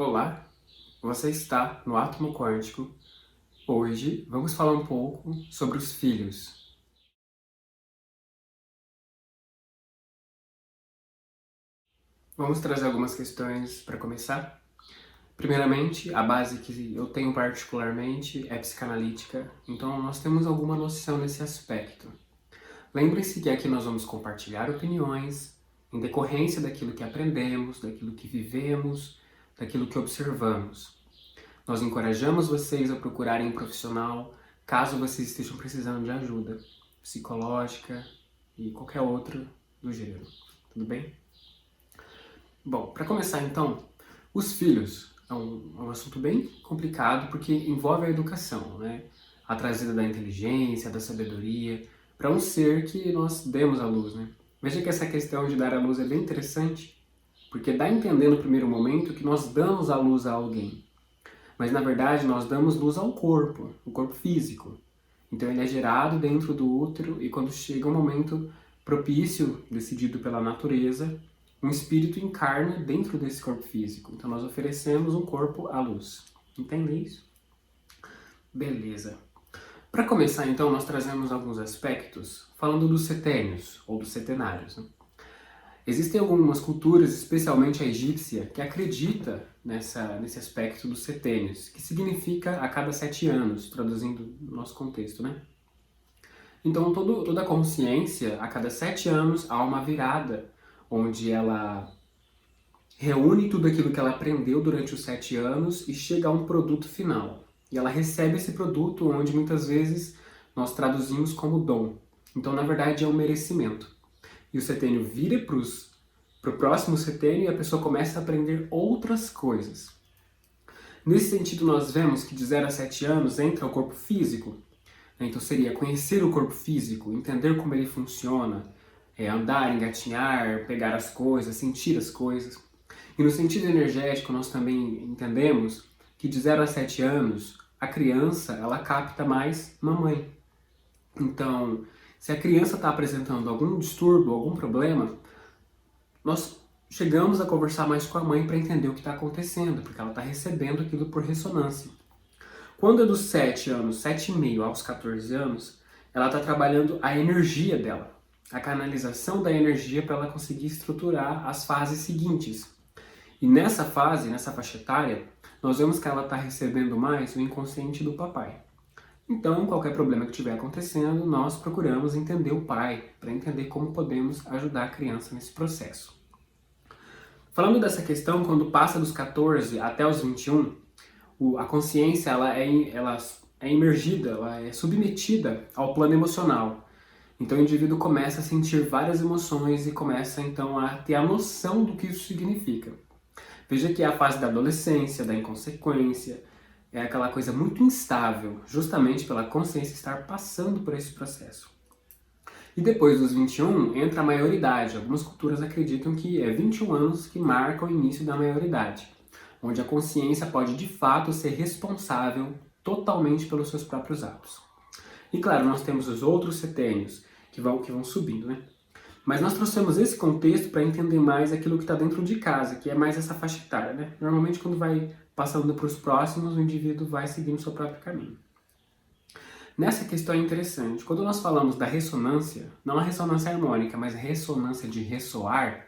Olá, você está no Átomo Quântico. Hoje vamos falar um pouco sobre os filhos. Vamos trazer algumas questões para começar. Primeiramente, a base que eu tenho particularmente é psicanalítica, então nós temos alguma noção nesse aspecto. Lembre-se que aqui nós vamos compartilhar opiniões em decorrência daquilo que aprendemos, daquilo que vivemos, daquilo que observamos. Nós encorajamos vocês a procurarem um profissional caso vocês estejam precisando de ajuda psicológica e qualquer outra do gênero. Tudo bem? Bom, para começar então, os filhos é um assunto bem complicado porque envolve a educação, né? A trazida da inteligência, da sabedoria para um ser que nós demos à luz, né? Veja que essa questão de dar à luz é bem interessante porque dá a entender no primeiro momento que nós damos à luz a alguém. Mas na verdade nós damos luz ao corpo, o corpo físico. Então ele é gerado dentro do útero e quando chega o momento propício, decidido pela natureza, um espírito encarna dentro desse corpo físico. Então nós oferecemos um corpo à luz. Entende isso? Beleza. Para começar então, nós trazemos alguns aspectos falando dos setênios, ou dos setenários, né? Existem algumas culturas, especialmente a egípcia, que acredita nesse aspecto dos setênios, que significa a cada 7 anos, traduzindo no nosso contexto, né? Então, toda a consciência, a cada 7 anos, há uma virada, onde ela reúne tudo aquilo que ela aprendeu durante os 7 anos e chega a um produto final. E ela recebe esse produto, onde muitas vezes nós traduzimos como dom. Então, na verdade, é um merecimento. E o setênio vira para o próximo setênio e a pessoa começa a aprender outras coisas. Nesse sentido, nós vemos que de 0 a 7 anos entra o corpo físico. Então seria conhecer o corpo físico, entender como ele funciona, andar, engatinhar, pegar as coisas, sentir as coisas. E no sentido energético, nós também entendemos que de 0 a 7 anos, a criança ela capta mais mamãe. Então, se a criança está apresentando algum distúrbio, algum problema, nós chegamos a conversar mais com a mãe para entender o que está acontecendo, porque ela está recebendo aquilo por ressonância. Quando é dos 7 anos, 7,5 aos 14 anos, ela está trabalhando a energia dela, a canalização da energia para ela conseguir estruturar as fases seguintes. E nessa fase, nessa faixa etária, nós vemos que ela está recebendo mais o inconsciente do papai. Então, qualquer problema que estiver acontecendo, nós procuramos entender o pai, para entender como podemos ajudar a criança nesse processo. Falando dessa questão, quando passa dos 14 até os 21, a consciência ela é imergida, ela é submetida ao plano emocional. Então o indivíduo começa a sentir várias emoções e começa então a ter a noção do que isso significa. Veja que é a fase da adolescência, da inconsequência, é aquela coisa muito instável, justamente pela consciência estar passando por esse processo. E depois dos 21 entra a maioridade. Algumas culturas acreditam que é 21 anos que marcam o início da maioridade, onde a consciência pode de fato ser responsável totalmente pelos seus próprios atos. E claro, nós temos os outros setênios que vão subindo, né? Mas nós trouxemos esse contexto para entender mais aquilo que está dentro de casa, que é mais essa faixa etária, né? Normalmente quando vai passando para os próximos, o indivíduo vai seguindo o seu próprio caminho. Nessa questão é interessante, quando nós falamos da ressonância, não a ressonância harmônica, mas a ressonância de ressoar,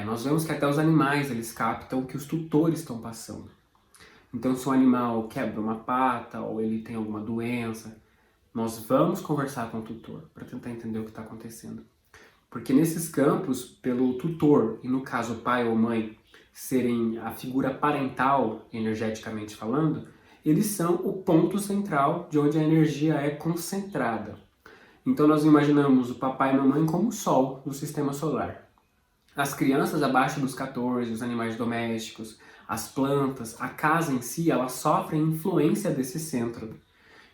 nós vemos que até os animais eles captam o que os tutores estão passando. Então se um animal quebra uma pata ou ele tem alguma doença, nós vamos conversar com o tutor para tentar entender o que está acontecendo. Porque nesses campos, pelo tutor, e no caso pai ou mãe, serem a figura parental, energeticamente falando, eles são o ponto central de onde a energia é concentrada. Então nós imaginamos o papai e a mamãe como o sol do sistema solar. As crianças abaixo dos 14, os animais domésticos, as plantas, a casa em si, elas sofrem influência desse centro.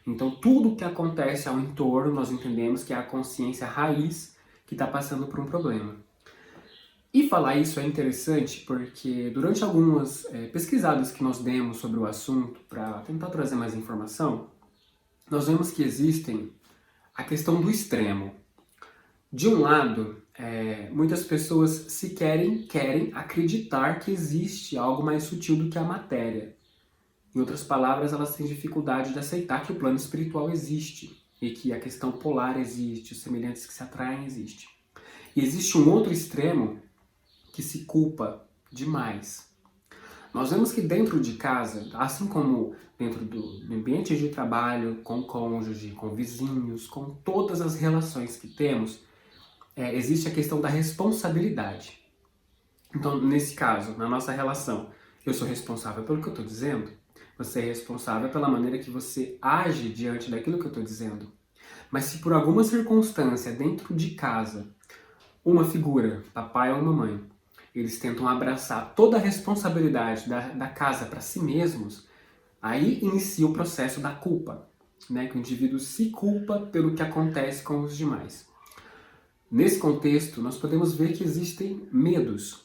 Então tudo o que acontece ao entorno, nós entendemos que é a consciência raiz que está passando por um problema. E falar isso é interessante porque durante algumas pesquisadas que nós demos sobre o assunto, para tentar trazer mais informação, nós vemos que existem a questão do extremo. De um lado, muitas pessoas se querem acreditar que existe algo mais sutil do que a matéria. Em outras palavras, elas têm dificuldade de aceitar que o plano espiritual existe e que a questão polar existe, os semelhantes que se atraem existe. E existe um outro extremo que se culpa demais. Nós vemos que dentro de casa, assim como dentro do ambiente de trabalho, com o cônjuge, com vizinhos, com todas as relações que temos, existe a questão da responsabilidade. Então, nesse caso, na nossa relação, eu sou responsável pelo que eu estou dizendo, você é responsável pela maneira que você age diante daquilo que eu estou dizendo. Mas se por alguma circunstância dentro de casa, uma figura, papai ou mamãe, eles tentam abraçar toda a responsabilidade da casa para si mesmos, aí inicia o processo da culpa, né? Que o indivíduo se culpa pelo que acontece com os demais. Nesse contexto, nós podemos ver que existem medos.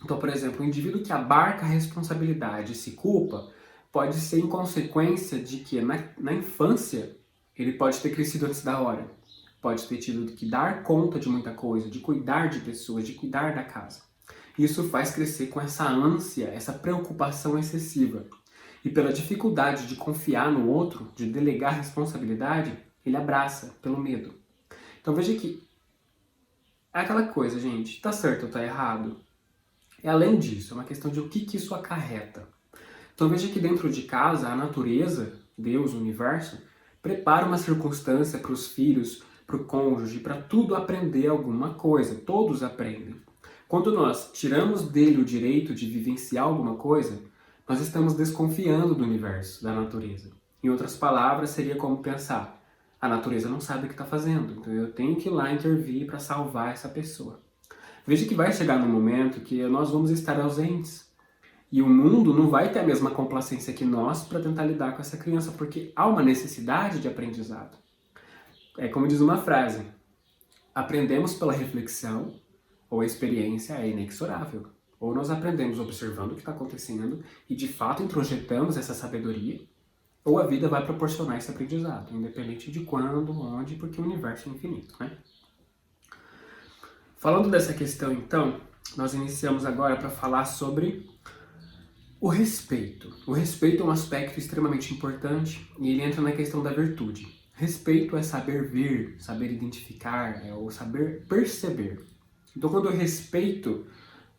Então, por exemplo, o indivíduo que abarca a responsabilidade e se culpa pode ser em consequência de que na infância ele pode ter crescido antes da hora, pode ter tido que dar conta de muita coisa, de cuidar de pessoas, de cuidar da casa. Isso faz crescer com essa ânsia, essa preocupação excessiva. E pela dificuldade de confiar no outro, de delegar responsabilidade, ele abraça pelo medo. Então veja que é aquela coisa, gente, tá certo ou tá errado? É além disso, é uma questão de o que isso acarreta. Então veja que dentro de casa, a natureza, Deus, o universo, prepara uma circunstância para os filhos, para o cônjuge, para tudo aprender alguma coisa. Todos aprendem. Quando nós tiramos dele o direito de vivenciar alguma coisa, nós estamos desconfiando do universo, da natureza. Em outras palavras, seria como pensar, a natureza não sabe o que está fazendo, então eu tenho que ir lá intervir para salvar essa pessoa. Veja que vai chegar num momento que nós vamos estar ausentes. E o mundo não vai ter a mesma complacência que nós para tentar lidar com essa criança, porque há uma necessidade de aprendizado. É como diz uma frase, aprendemos pela reflexão, ou a experiência é inexorável. Ou nós aprendemos observando o que está acontecendo e de fato introjetamos essa sabedoria, ou a vida vai proporcionar esse aprendizado, independente de quando, onde, porque o universo é infinito, né? Falando dessa questão, então, nós iniciamos agora para falar sobre o respeito. O respeito é um aspecto extremamente importante e ele entra na questão da virtude. Respeito é saber ver, saber identificar, é o saber perceber. Então, quando eu respeito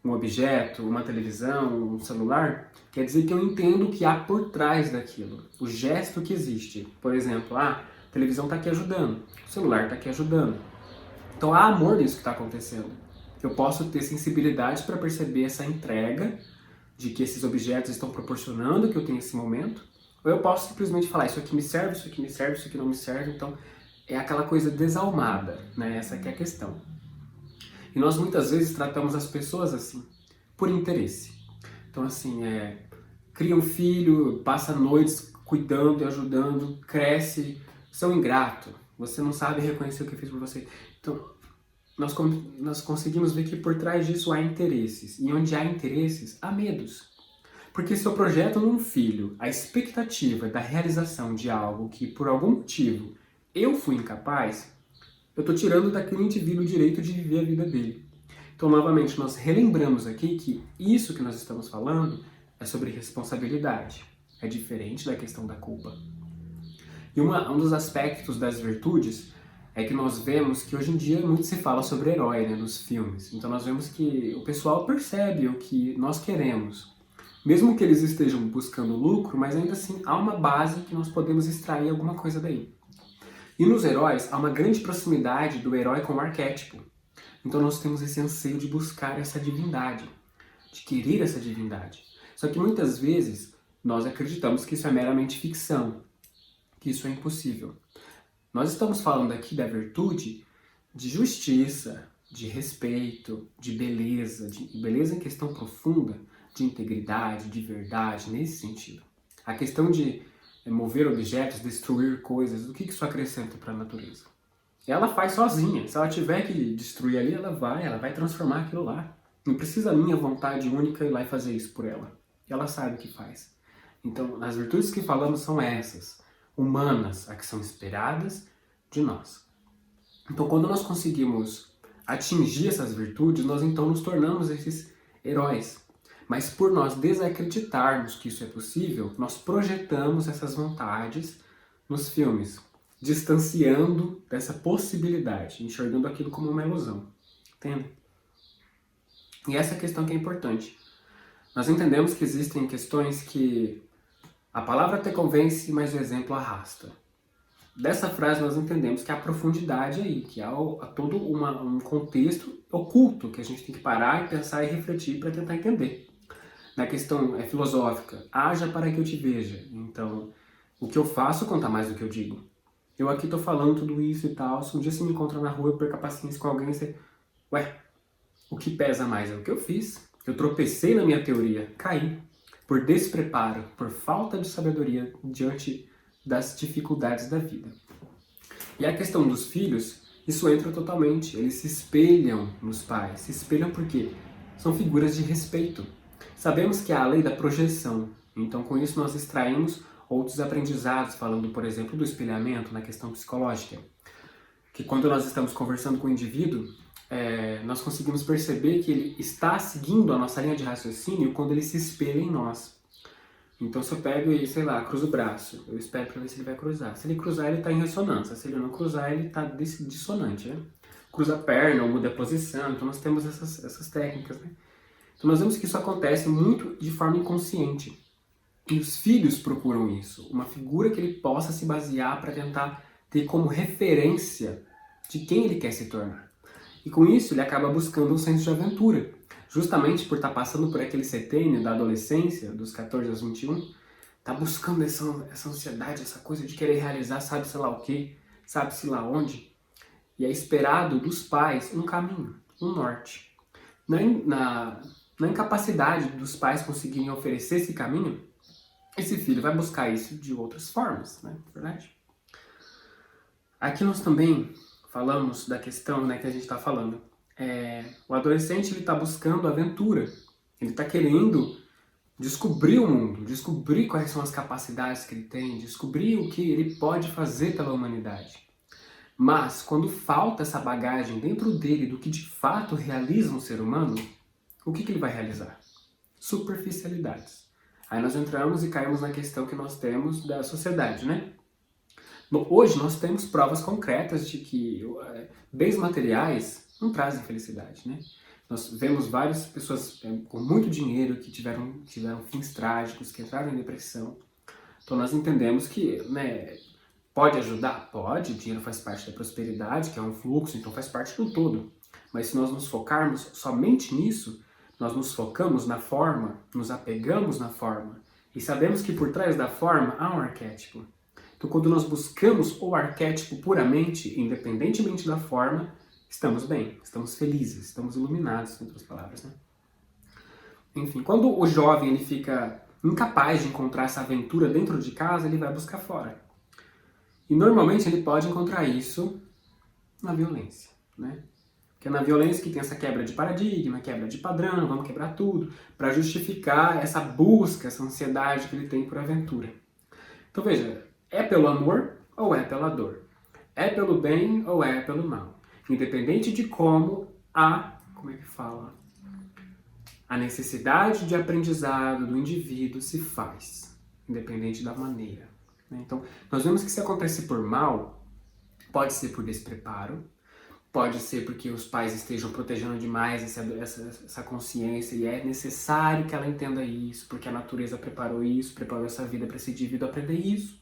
um objeto, uma televisão, um celular, quer dizer que eu entendo o que há por trás daquilo, o gesto que existe. Por exemplo, a televisão está aqui ajudando, o celular está aqui ajudando. Então há amor nisso que está acontecendo. Eu posso ter sensibilidade para perceber essa entrega de que esses objetos estão proporcionando que eu tenha esse momento, ou eu posso simplesmente falar, isso aqui me serve, isso aqui me serve, isso aqui não me serve, então é aquela coisa desalmada, né? Essa aqui é a questão. E nós muitas vezes tratamos as pessoas assim, por interesse. Então assim, cria um filho, passa noites cuidando e ajudando, cresce, você é um ingrato, você não sabe reconhecer o que fez por você. Então, nós conseguimos ver que por trás disso há interesses. E onde há interesses, há medos. Porque se eu projeto num filho a expectativa da realização de algo que, por algum motivo, eu fui incapaz, eu estou tirando daquele indivíduo o direito de viver a vida dele. Então, novamente, nós relembramos aqui que isso que nós estamos falando é sobre responsabilidade. É diferente da questão da culpa. E um dos aspectos das virtudes é que nós vemos que hoje em dia muito se fala sobre herói, né, nos filmes. Então nós vemos que o pessoal percebe o que nós queremos. Mesmo que eles estejam buscando lucro, mas ainda assim há uma base que nós podemos extrair alguma coisa daí. E nos heróis há uma grande proximidade do herói com o arquétipo. Então nós temos esse anseio de buscar essa divindade, de querer essa divindade. Só que muitas vezes nós acreditamos que isso é meramente ficção, que isso é impossível. Nós estamos falando aqui da virtude de justiça, de respeito, de beleza em questão profunda, de integridade, de verdade, nesse sentido. A questão de mover objetos, destruir coisas, o que isso acrescenta para a natureza? Ela faz sozinha. Se ela tiver que destruir ali, ela vai transformar aquilo lá. Não precisa a minha vontade única ir lá e fazer isso por ela. Ela sabe o que faz. Então, as virtudes que falamos são essas. Humanas, a que são esperadas de nós. Então, quando nós conseguimos atingir essas virtudes, nós então nos tornamos esses heróis. Mas por nós desacreditarmos que isso é possível, nós projetamos essas vontades nos filmes, distanciando dessa possibilidade, enxergando aquilo como uma ilusão. Entende? E essa questão que é importante. Nós entendemos que existem questões que a palavra até convence, mas o exemplo arrasta. Dessa frase nós entendemos que há profundidade aí, que há todo um contexto oculto que a gente tem que parar e pensar e refletir para tentar entender. Na questão filosófica, haja para que eu te veja. Então, o que eu faço conta mais do que eu digo. Eu aqui tô falando tudo isso e tal, se um dia você me encontra na rua, eu perco a paciência com alguém, você... Ué, o que pesa mais é o que eu fiz. Eu tropecei na minha teoria, caí. Por despreparo, por falta de sabedoria diante das dificuldades da vida. E a questão dos filhos, isso entra totalmente. Eles se espelham nos pais. Se espelham porque são figuras de respeito. Sabemos que há a lei da projeção. Então, com isso, nós extraímos outros aprendizados, falando, por exemplo, do espelhamento na questão psicológica. Que quando nós estamos conversando com o indivíduo, nós conseguimos perceber que ele está seguindo a nossa linha de raciocínio quando ele se espelha em nós. Então, se eu pego e, sei lá, cruzo o braço, eu espero para ver se ele vai cruzar. Se ele cruzar, ele está em ressonância. Se ele não cruzar, ele está dissonante, né? Cruza a perna ou muda a posição. Então, nós temos essas técnicas, né? Então, nós vemos que isso acontece muito de forma inconsciente. E os filhos procuram isso. Uma figura que ele possa se basear para tentar ter como referência de quem ele quer se tornar. E com isso, ele acaba buscando um senso de aventura. Justamente por estar passando por aquele setênio da adolescência, dos 14 aos 21, tá buscando essa ansiedade, essa coisa de querer realizar sabe-se lá o quê, sabe-se lá onde. E é esperado dos pais um caminho, um norte. Na incapacidade dos pais conseguirem oferecer esse caminho, esse filho vai buscar isso de outras formas, né? Verdade? Aqui nós também falamos da questão, né, que a gente está falando. O adolescente está buscando aventura, ele está querendo descobrir o mundo, descobrir quais são as capacidades que ele tem, descobrir o que ele pode fazer pela humanidade. Mas quando falta essa bagagem dentro dele do que de fato realiza um ser humano, o que ele vai realizar? Superficialidades. Aí nós entramos e caímos na questão que nós temos da sociedade, né? Hoje nós temos provas concretas de que bens materiais não trazem felicidade, né? Nós vemos várias pessoas com muito dinheiro que tiveram fins trágicos, que entraram em depressão. Então nós entendemos que, né, pode ajudar? Pode, o dinheiro faz parte da prosperidade, que é um fluxo, então faz parte do todo. Mas se nós nos focarmos somente nisso, nós nos focamos na forma, nos apegamos na forma, e sabemos que por trás da forma há um arquétipo. Então quando nós buscamos o arquétipo puramente, independentemente da forma, estamos bem, estamos felizes, estamos iluminados, em outras palavras, né? Enfim, quando o jovem ele fica incapaz de encontrar essa aventura dentro de casa, ele vai buscar fora. E normalmente ele pode encontrar isso na violência, né? Porque é na violência que tem essa quebra de paradigma, quebra de padrão, vamos quebrar tudo, para justificar essa busca, essa ansiedade que ele tem por aventura. Então veja, é pelo amor ou é pela dor? É pelo bem ou é pelo mal? Independente de como a necessidade de aprendizado do indivíduo se faz, independente da maneira. Né? Então, nós vemos que se acontece por mal, pode ser por despreparo, pode ser porque os pais estejam protegendo demais essa consciência e é necessário que ela entenda isso, porque a natureza preparou isso, preparou essa vida para esse indivíduo aprender isso.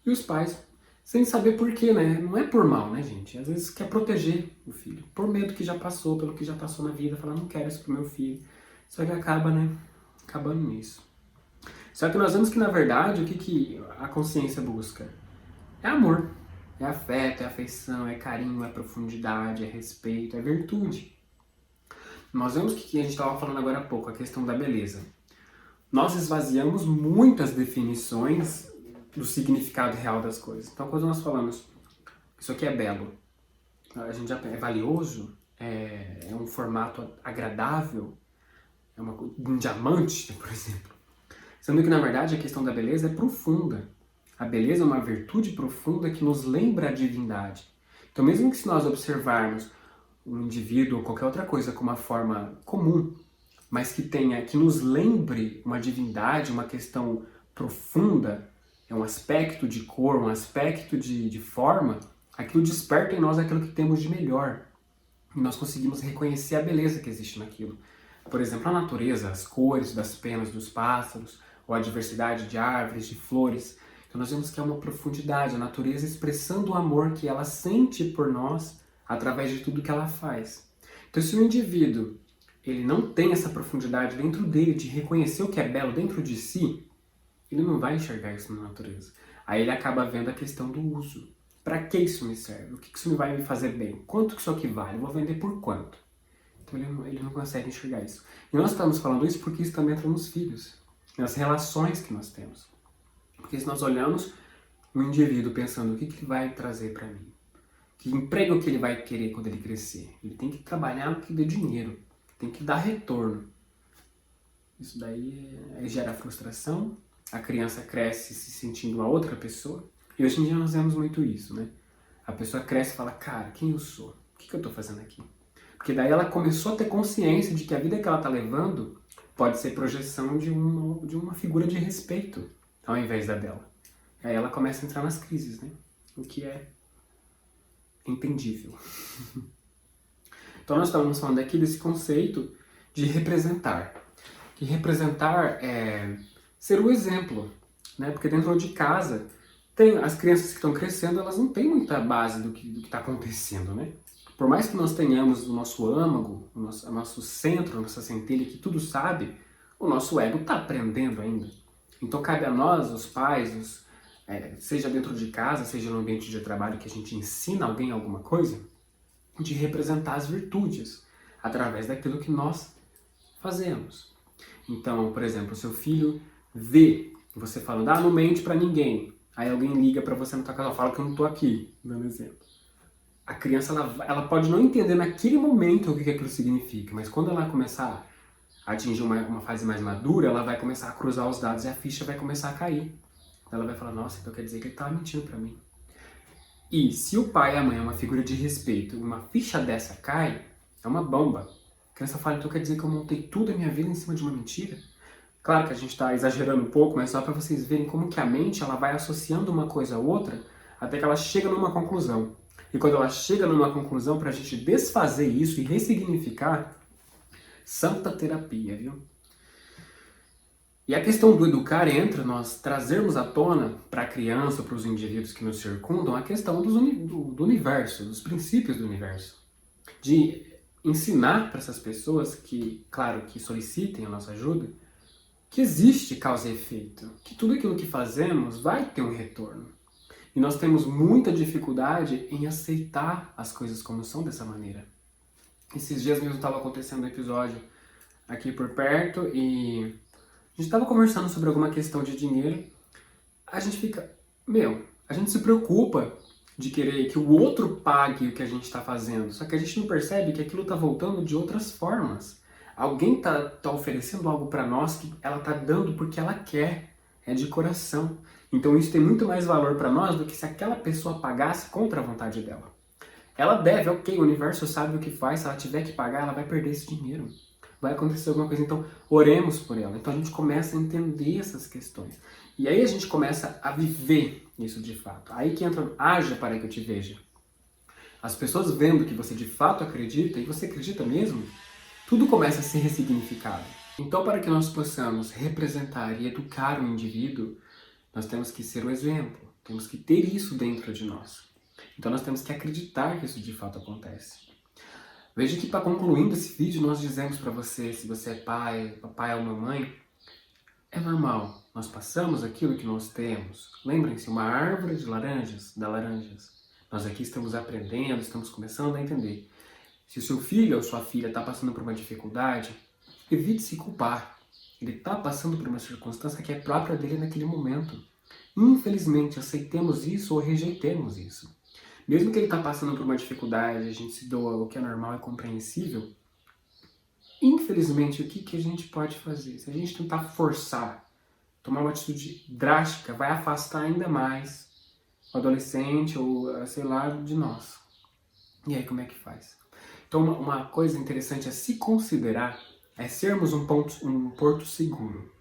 E os pais, sem saber por quê, né? Não é por mal, né, gente? Às vezes quer proteger o filho, por medo que já passou, pelo que já passou na vida, falar, não quero isso pro meu filho. Só que acaba, né, acabando nisso. Só que nós vemos que, na verdade, o que a consciência busca? É amor, é afeto, é afeição, é carinho, é profundidade, é respeito, é virtude. Nós vemos que a gente estava falando agora há pouco, a questão da beleza. Nós esvaziamos muitas definições do significado real das coisas. Então, quando nós falamos, isso aqui é belo, a gente já é valioso, é um formato agradável, é um diamante, por exemplo. Sendo que, na verdade, a questão da beleza é profunda. A beleza é uma virtude profunda que nos lembra a divindade. Então, mesmo que se nós observarmos um indivíduo ou qualquer outra coisa com uma forma comum, mas que nos lembre uma divindade, uma questão profunda, é um aspecto de cor, um aspecto de forma, aquilo desperta em nós aquilo que temos de melhor. E nós conseguimos reconhecer a beleza que existe naquilo. Por exemplo, a natureza, as cores das penas dos pássaros, ou a diversidade de árvores, de flores. Então nós vemos que é uma profundidade, a natureza expressando o amor que ela sente por nós através de tudo que ela faz. Então se o indivíduo ele não tem essa profundidade dentro dele de reconhecer o que é belo dentro de si, ele não vai enxergar isso na natureza. Aí ele acaba vendo a questão do uso. Para que isso me serve? O que isso vai me fazer bem? Quanto que isso aqui vale? Eu vou vender por quanto? Então ele não consegue enxergar isso. E nós estamos falando isso porque isso também entra nos filhos, nas relações que nós temos. Porque se nós olhamos um indivíduo pensando o que ele vai trazer para mim, que emprego que ele vai querer quando ele crescer, ele tem que trabalhar no que dê dinheiro, tem que dar retorno. Isso daí gera frustração, a criança cresce se sentindo uma outra pessoa, e hoje em dia nós vemos muito isso, né? A pessoa cresce e fala, cara, quem eu sou? O que eu estou fazendo aqui? Porque daí ela começou a ter consciência de que a vida que ela está levando pode ser projeção de uma figura de respeito, ao invés da dela. Aí ela começa a entrar nas crises, né? O que é entendível. Então nós estamos falando aqui desse conceito de representar. Que representar é ser o exemplo, né? Porque dentro de casa, as crianças que estão crescendo, elas não têm muita base do que está acontecendo, né? Por mais que nós tenhamos o nosso âmago, o nosso centro, a nossa centelha que tudo sabe, o nosso ego está aprendendo ainda. Então cabe a nós, os pais, seja dentro de casa, seja no ambiente de trabalho que a gente ensina alguém alguma coisa, de representar as virtudes através daquilo que nós fazemos. Então, por exemplo, seu filho vê você falando, não mente pra ninguém. Aí alguém liga pra você na tua casa, fala que eu não tô aqui, dando exemplo. A criança, ela pode não entender naquele momento o que aquilo significa, mas quando ela começar a atingir uma fase mais madura, ela vai começar a cruzar os dados e a ficha vai começar a cair. Ela vai falar, nossa, então quer dizer que ele estava mentindo pra mim. E se o pai e a mãe é uma figura de respeito, uma ficha dessa cai, é uma bomba. A criança fala, então quer dizer que eu montei tudo a minha vida em cima de uma mentira? Claro que a gente está exagerando um pouco, mas só para vocês verem como que a mente ela vai associando uma coisa a outra até que ela chega numa conclusão. E quando ela chega numa conclusão, para a gente desfazer isso e ressignificar, santa terapia, viu? E a questão do educar entra nós trazermos à tona para a criança, para os indivíduos que nos circundam, a questão do universo, dos princípios do universo. De ensinar para essas pessoas que, claro, que solicitem a nossa ajuda, que existe causa e efeito, que tudo aquilo que fazemos vai ter um retorno. E nós temos muita dificuldade em aceitar as coisas como são dessa maneira. Esses dias mesmo estava acontecendo um episódio aqui por perto e a gente estava conversando sobre alguma questão de dinheiro. A gente fica, a gente se preocupa de querer que o outro pague o que a gente está fazendo, só que a gente não percebe que aquilo está voltando de outras formas. Alguém tá oferecendo algo para nós que ela tá dando porque ela quer, é de coração. Então isso tem muito mais valor para nós do que se aquela pessoa pagasse contra a vontade dela. Ela deve, ok, o universo sabe o que faz, se ela tiver que pagar, ela vai perder esse dinheiro. Vai acontecer alguma coisa, então oremos por ela. Então a gente começa a entender essas questões. E aí a gente começa a viver isso de fato. Aí que entra, haja para que eu te veja. As pessoas vendo que você de fato acredita, e você acredita mesmo, tudo começa a ser ressignificado. Então, para que nós possamos representar e educar o indivíduo, nós temos que ser o exemplo, temos que ter isso dentro de nós. Então, nós temos que acreditar que isso de fato acontece. Veja que, para concluindo esse vídeo, nós dizemos para você, se você é pai, papai ou mamãe, é normal, nós passamos aquilo que nós temos. Lembrem-se, uma árvore de laranjas, Nós aqui estamos aprendendo, estamos começando a entender. Se o seu filho ou sua filha está passando por uma dificuldade, evite se culpar. Ele está passando por uma circunstância que é própria dele naquele momento. Infelizmente, aceitemos isso ou rejeitemos isso. Mesmo que ele está passando por uma dificuldade, a gente se doa, o que é normal e compreensível, infelizmente, o que a gente pode fazer? Se a gente tentar forçar, tomar uma atitude drástica, vai afastar ainda mais o adolescente ou, sei lá, de nós. E aí, como é que faz? Então, uma coisa interessante a se considerar é sermos um porto seguro.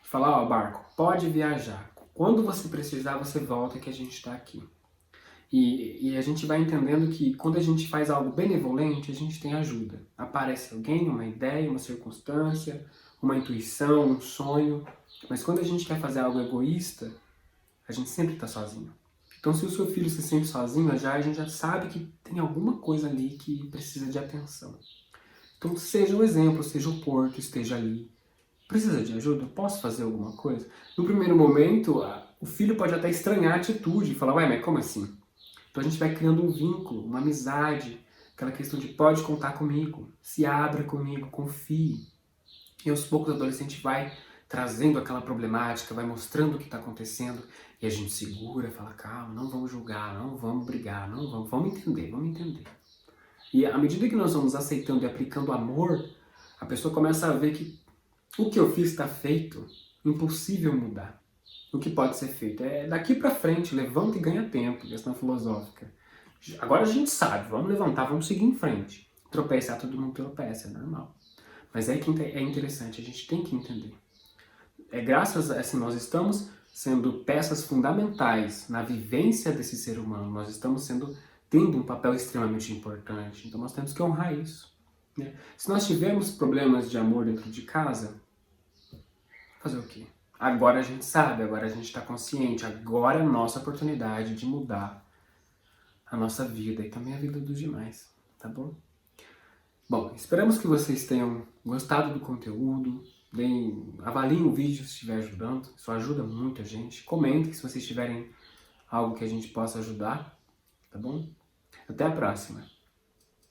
Falar, ó, barco, pode viajar. Quando você precisar, você volta que a gente está aqui. E a gente vai entendendo que quando a gente faz algo benevolente, a gente tem ajuda. Aparece alguém, uma ideia, uma circunstância, uma intuição, um sonho. Mas quando a gente quer fazer algo egoísta, a gente sempre está sozinho. Então, se o seu filho se sente sozinho, a gente já sabe que tem alguma coisa ali que precisa de atenção. Então, seja o exemplo, seja o porto, esteja ali. Precisa de ajuda? Posso fazer alguma coisa? No primeiro momento, o filho pode até estranhar a atitude e falar, ué, mas como assim? Então a gente vai criando um vínculo, uma amizade, aquela questão de pode contar comigo, se abra comigo, confie. E aos poucos o adolescente vai trazendo aquela problemática, vai mostrando o que está acontecendo e a gente segura, fala, calma, não vamos julgar, não vamos brigar, não vamos entender, vamos entender. E à medida que nós vamos aceitando e aplicando amor, a pessoa começa a ver que o que eu fiz está feito, impossível mudar. O que pode ser feito é daqui para frente, levanta e ganha tempo, questão filosófica. Agora a gente sabe, vamos levantar, vamos seguir em frente. Tropeçar, todo mundo tropeça, é normal. Mas é que é interessante, a gente tem que entender. É graças a assim, nós estamos sendo peças fundamentais na vivência desse ser humano, nós estamos tendo um papel extremamente importante, então nós temos que honrar isso. Né? Se nós tivermos problemas de amor dentro de casa, fazer o quê? Agora a gente sabe, agora a gente está consciente, agora é a nossa oportunidade de mudar a nossa vida e também a vida dos demais, tá bom? Bom, esperamos que vocês tenham gostado do conteúdo, avaliem o vídeo se estiver ajudando, isso ajuda muito a gente. Comentem se vocês tiverem algo que a gente possa ajudar, tá bom? Até a próxima!